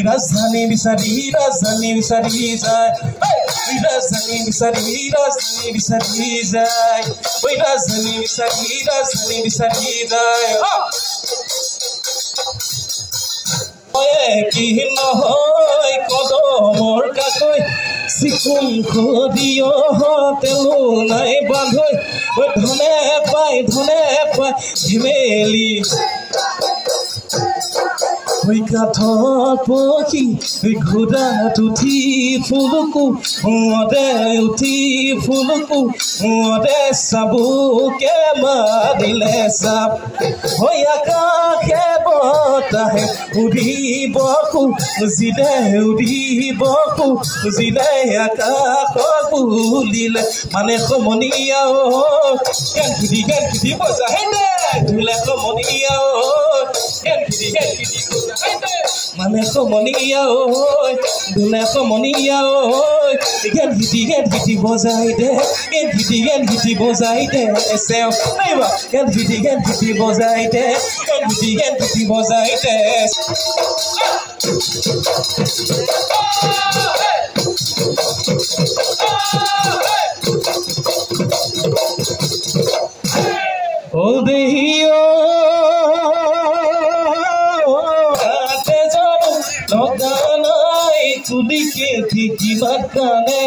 राजधानी बिसारी जाए राजधानी बिसारी जाए राजधानी बिसारी जाए কি নহয় কদমৰ কাকৈ চিকুণ খদিয় তেলো নাই বান্ধৈ ধনে পাই ঝিমেলি কাঠৰ পক্ষী ঘোঁৰাত উঠি ফুলকো উঠি ফুলকো চাবুকে মাৰিলে চাপ হৈ আকাশে বতাহে উৰিবকো জিলে আকাশ বুলিলে মানে সমনীয়া গান খিদি বজাই দে ধুলে সমনীয়া গান খিদি মানে সমনীয়া ধুলে সমনীয়া গান খিদি বজাই দে গান খিদি বজাই দে এছেও নাইবা গান খিদি বজাই দে গান খিদি বজাই দে ও দেহিও লগানাই তুলিকে ঠিকি মাকানে